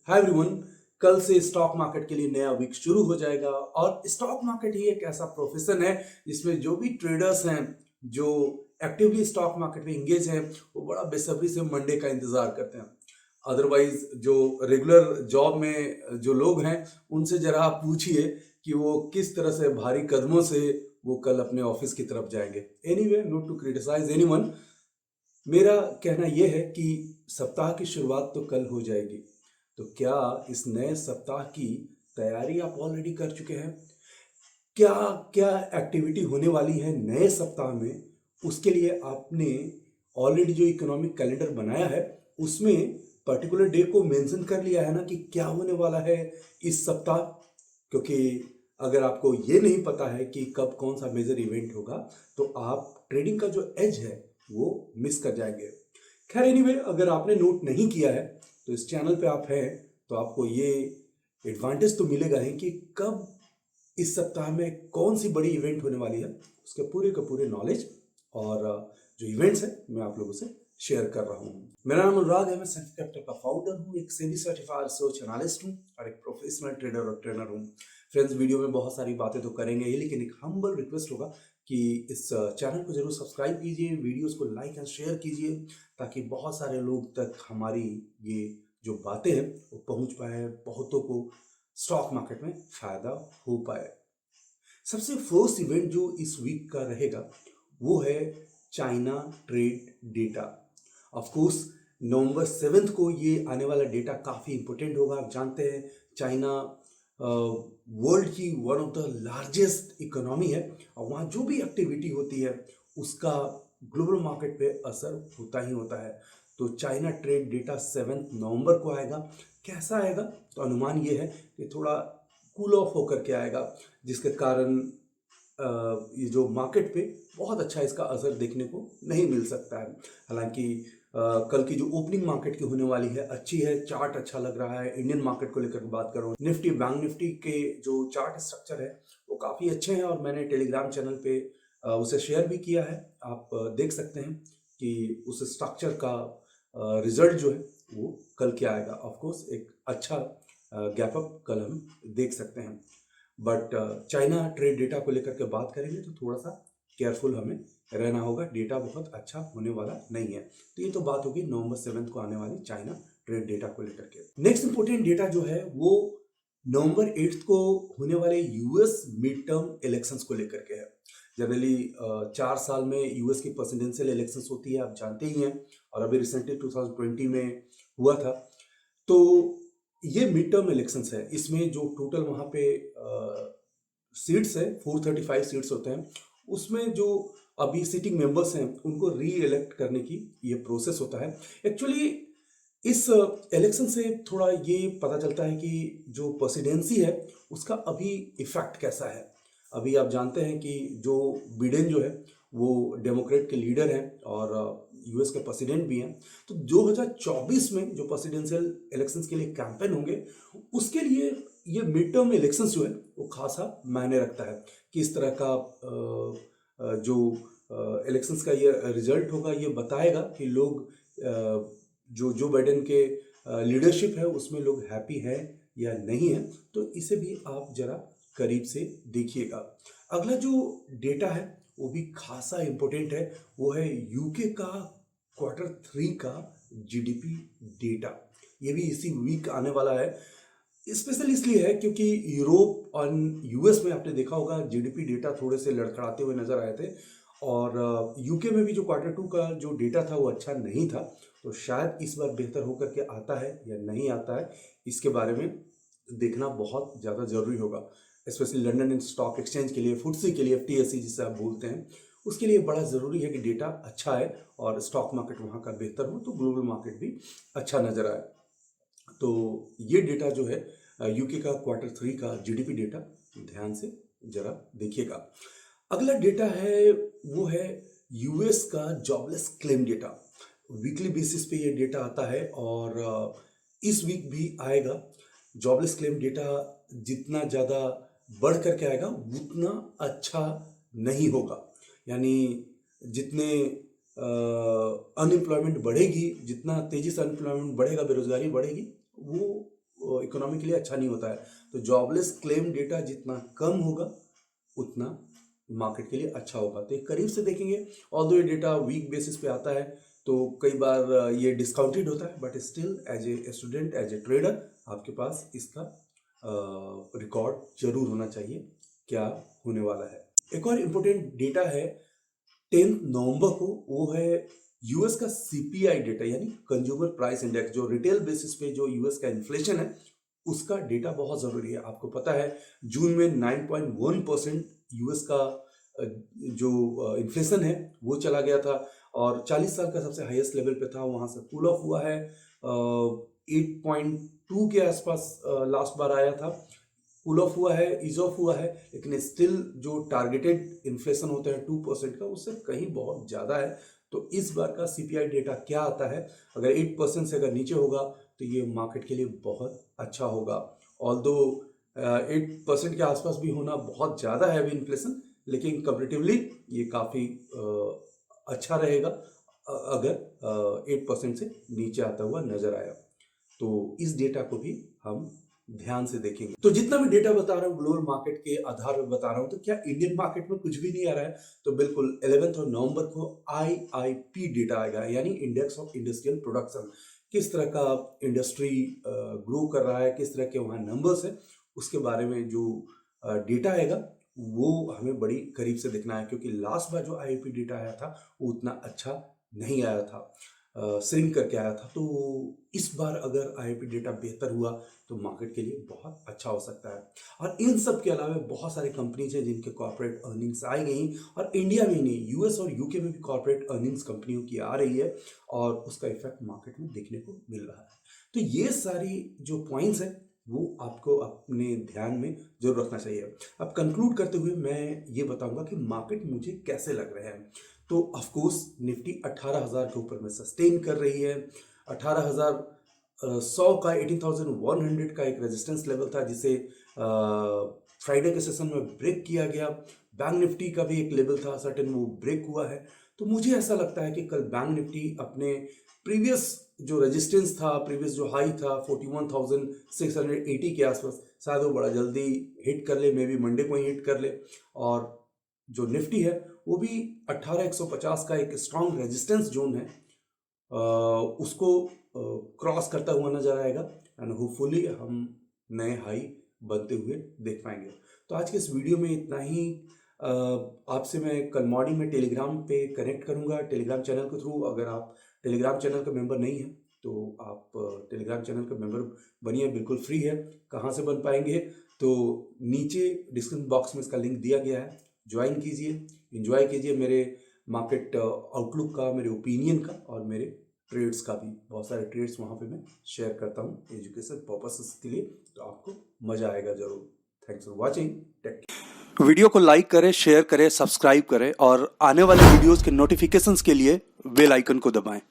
Hi everyone. कल से stock market के लिए नया वीक शुरू हो जाएगा और स्टॉक मार्केट ही एक ऐसा प्रोफेशन है जिसमें जो भी ट्रेडर्स हैं, जो एक्टिवली स्टॉक मार्केट में इंगेज हैं, वो बड़ा बेसब्री से मंडे का इंतजार करते हैं। अदरवाइज जो रेगुलर जॉब में जो लोग हैं, उनसे जरा आप पूछिए कि वो किस तरह से भारी कदमों से वो कल अपने ऑफिस की तरफ जाएंगे। Anyway, not to criticise anyone, मेरा कहना यह है कि सप्ताह की शुरुआत तो कल हो जाएगी। तो क्या इस नए सप्ताह की तैयारी आप ऑलरेडी कर चुके हैं? क्या क्या एक्टिविटी होने वाली है नए सप्ताह में, उसके लिए आपने ऑलरेडी जो इकोनॉमिक कैलेंडर बनाया है उसमें पर्टिकुलर डे को मेंशन कर लिया है ना कि क्या होने वाला है इस सप्ताह? क्योंकि अगर आपको ये नहीं पता है कि कब कौन सा मेजर इवेंट होगा तो आप ट्रेडिंग का जो एज है वो मिस कर जाएंगे। खैर एनीवे, अगर आपने नोट नहीं किया है तो इस चैनल पे आप हैं तो आपको ये एडवांटेज तो मिलेगा ही कि कब इस सप्ताह में कौन सी बड़ी इवेंट होने वाली है, उसके पूरे का पूरे नॉलेज और जो इवेंट्स है मैं आप लोगों से शेयर कर रहा हूँ। मेरा नाम अनुराग है, मैं सेल्फ कैपिटल का फाउंडर हूँ, एक सेबी सर्टिफाइड रिसर्च एनालिस्ट हूँ और एक प्रोफेशनल ट्रेडर और ट्रेनर हूँ। फ्रेंड्स, वीडियो में बहुत सारी बातें तो करेंगे ही, लेकिन एक हम्बल रिक्वेस्ट होगा कि इस चैनल को जरूर सब्सक्राइब कीजिए, वीडियोस को लाइक एंड शेयर कीजिए, ताकि बहुत सारे लोग तक हमारी ये जो बातें हैं वो पहुंच पाए, बहुतों को स्टॉक मार्केट में फायदा हो पाए। सबसे फर्स्ट इवेंट जो इस वीक का रहेगा वो है China trade data. Of course नवंबर 7 को ये आने वाला डेटा काफ़ी इंपॉर्टेंट होगा। आप जानते हैं चाइना वर्ल्ड की one of the largest economy है और वहाँ जो भी एक्टिविटी होती है उसका ग्लोबल मार्केट पे असर होता ही होता है। तो चाइना ट्रेड डेटा 7 नवंबर को आएगा। कैसा आएगा? तो अनुमान ये है कि थोड़ा कूल ऑफ होकर के आएगा, जिसके कारण ये जो मार्केट पे बहुत अच्छा इसका असर देखने को नहीं मिल सकता है। हालांकि कल की जो ओपनिंग मार्केट की होने वाली है अच्छी है, चार्ट अच्छा लग रहा है। इंडियन मार्केट को लेकर बात करूँ, निफ्टी बैंक निफ्टी के जो चार्ट स्ट्रक्चर है वो काफ़ी अच्छे हैं और मैंने टेलीग्राम चैनल पे उसे शेयर भी किया है। आप देख सकते हैं कि उस स्ट्रक्चर का रिजल्ट जो है वो कल क्या आएगा। ऑफकोर्स एक अच्छा गैप अप कल हम देख सकते हैं। बट चाइना ट्रेड डेटा को लेकर के बात करेंगे तो थोड़ा सा केयरफुल हमें रहना होगा। डेटा बहुत अच्छा होने वाला नहीं है। तो ये तो बात होगी नवंबर 7 को आने वाली चाइना ट्रेड डेटा को लेकर के। नेक्स्ट इंपोर्टेंट डेटा जो है वो नवंबर 8 को होने वाले यूएस मिड टर्म इलेक्शंस को लेकर के है। जनरली 4 साल में यूएस की प्रेसिडेंशियल इलेक्शंस होती है, आप जानते ही हैं, और अभी रिसेंटली 2020 में हुआ था। तो ये मिड टर्म इलेक्शंस है, इसमें जो टोटल वहाँ पे सीट्स है 435 सीट्स होते हैं, उसमें जो अभी सिटिंग मेंबर्स हैं उनको री इलेक्ट करने की ये प्रोसेस होता है। एक्चुअली इस इलेक्शन से थोड़ा ये पता चलता है कि जो प्रेसिडेंसी है उसका अभी इफेक्ट कैसा है। अभी आप जानते हैं कि जो बिडेन जो है वो डेमोक्रेट के लीडर हैं और यूएस के प्रेसिडेंट भी हैं। तो 2024 में जो प्रेसिडेंशियल इलेक्शंस के लिए कैंपेन होंगे उसके लिए ये मिड टर्म इलेक्शंस जो है वो खासा मायने रखता है। किस तरह का जो इलेक्शंस का ये रिजल्ट होगा ये बताएगा कि लोग जो बाइडेन के लीडरशिप है उसमें लोग हैप्पी है या नहीं है। तो इसे भी आप जरा करीब से देखिएगा। अगला जो डेटा है वो भी खासा इंपॉर्टेंट है, वो है यूके का Q3 का जीडीपी डेटा। ये भी इसी वीक आने वाला है। स्पेशली इसलिए है क्योंकि यूरोप और यूएस में आपने देखा होगा जीडीपी डेटा थोड़े से लड़खड़ाते हुए नजर आए थे, और यूके में भी जो Q2 का जो डेटा था वो अच्छा नहीं था। तो शायद इस बार बेहतर होकर के आता है या नहीं आता है, इसके बारे में देखना बहुत ज़्यादा ज़रूरी होगा। स्पेशली लंदन स्टॉक एक्सचेंज के लिए, फुटसी के लिए, FTSE जिसे आप बोलते हैं, उसके लिए बड़ा ज़रूरी है कि डेटा अच्छा है और स्टॉक मार्केट वहाँ का बेहतर हो तो ग्लोबल मार्केट भी अच्छा नज़र आए। तो ये डेटा जो है यूके का Q3 का जीडीपी डेटा, ध्यान से जरा देखिएगा। अगला डेटा है वो है यूएस का jobless claim data. Weekly basis पे ये डेटा आता है और इस वीक भी आएगा। जॉबलेस क्लेम डेटा जितना ज़्यादा बढ़ करके आएगा उतना अच्छा नहीं होगा। यानी जितने अनएम्प्लॉयमेंट बढ़ेगी, जितना तेजी से अनएम्प्लॉयमेंट बढ़ेगा, बेरोजगारी बढ़ेगी, वो इकोनॉमी के लिए अच्छा नहीं होता है। तो जॉबलेस क्लेम डेटा जितना कम होगा उतना मार्केट के लिए अच्छा होगा। तो एक करीब से देखेंगे, ऑल्दो ये डेटा वीक बेसिस पे आता है तो कई बार ये डिस्काउंटेड होता है, but still as a student, as a trader आपके पास इसका रिकॉर्ड जरूर होना चाहिए क्या होने वाला है। एक और इम्पोर्टेंट डेटा है 10 नवंबर को, वो है यूएस का सीपीआई डेटा यानी कंज्यूमर प्राइस इंडेक्स, जो रिटेल बेसिस पे जो यूएस का इन्फ्लेशन है उसका डेटा बहुत जरूरी है। आपको पता है जून में 9.1% यूएस का जो इन्फ्लेशन है वो चला गया था और 40 साल का सबसे हाईएस्ट लेवल पे था, वहां से कूल ऑफ हुआ है 8.2 के आसपास लास्ट बार आया था, कूल ऑफ हुआ है, ईज ऑफ हुआ है, लेकिन स्टिल जो टारगेटेड इन्फ्लेशन होता है 2% का उससे कहीं बहुत ज़्यादा है। तो इस बार का सीपीआई डेटा क्या आता है, अगर 8% से अगर नीचे होगा तो ये मार्केट के लिए बहुत अच्छा होगा। ऑल्दो 8% के आसपास भी होना बहुत ज़्यादा है अभी इन्फ्लेशन, लेकिन कंपेरेटिवली ये काफ़ी अच्छा रहेगा अगर 8% से नीचे आता हुआ नजर आया। तो इस डेटा को भी हम ध्यान से देखेंगे। तो जितना भी डेटा बता रहा हूँ ग्लोबल मार्केट के आधार पर बता रहा हूँ, तो क्या इंडियन मार्केट में कुछ भी नहीं आ रहा है? तो बिल्कुल 11 नवंबर को IIP डेटा आएगा, यानी इंडेक्स ऑफ इंडस्ट्रियल प्रोडक्शन। किस तरह का इंडस्ट्री ग्रो कर रहा है, किस तरह के वहाँ नंबर्स है, उसके बारे में जो डेटा आएगा वो हमें बड़ी करीब से देखना है, क्योंकि लास्ट बार जो IIP डेटा आया था वो उतना अच्छा नहीं आया था, श्रिंक करके आया था। तो इस बार अगर IIP डेटा बेहतर हुआ तो मार्केट के लिए बहुत अच्छा हो सकता है। और इन सब के अलावा बहुत सारी कंपनीज हैं जिनके कॉर्पोरेट अर्निंग्स आई गई, और इंडिया में नहीं, यूएस और यूके में भी कॉर्पोरेट अर्निंग्स कंपनियों की आ रही है और उसका इफेक्ट मार्केट में देखने को मिल रहा है। तो ये सारी जो पॉइंट्स हैं वो आपको अपने ध्यान में जरूर रखना चाहिए। अब कंक्लूड करते हुए मैं ये बताऊंगा कि मार्केट मुझे कैसे लग रहे हैं। तो ऑफ कोर्स निफ्टी 18,000 के ऊपर में सस्टेन कर रही है। 18,100 का 18,100 का एक रेजिस्टेंस लेवल था जिसे फ्राइडे के सेशन में ब्रेक किया गया। बैंक निफ्टी का भी एक लेवल था सर्टेन, वो ब्रेक हुआ है। तो मुझे ऐसा लगता है कि कल बैंक निफ्टी अपने प्रीवियस जो रेजिस्टेंस था, प्रीवियस जो हाई था 41,680 के आसपास, शायद वो बड़ा जल्दी हिट कर ले, मे बी मंडे को ही हिट कर ले। और जो निफ्टी है वो भी 18,150 का एक स्ट्रॉन्ग रेजिस्टेंस जोन है, उसको क्रॉस करता हुआ नजर आएगा एंड होपफुली हम नए हाई बनते हुए देख पाएंगे। तो आज के इस वीडियो में इतना ही। आपसे मैं कल मॉर्निंग में टेलीग्राम पे कनेक्ट करूंगा, टेलीग्राम चैनल के थ्रू। अगर आप टेलीग्राम चैनल का मेंबर नहीं है तो आप टेलीग्राम चैनल का मेंबर बनिए, बिल्कुल फ्री है। कहाँ से बन पाएंगे? तो नीचे डिस्क्रिप्शन बॉक्स में इसका लिंक दिया गया है, ज्वाइन कीजिए, एंजॉय कीजिए मेरे मार्केट आउटलुक का, मेरे ओपिनियन का और मेरे ट्रेड्स का भी। बहुत सारे ट्रेड्स वहाँ पे मैं शेयर करता हूँ एजुकेशन पर्पसेस के लिए, तो आपको मज़ा आएगा ज़रूर। Thanks for watching. वीडियो को लाइक करें, शेयर करें, सब्सक्राइब करें और आने वाले वीडियोस के नोटिफिकेशंस के लिए बेल आइकन को दबाएं।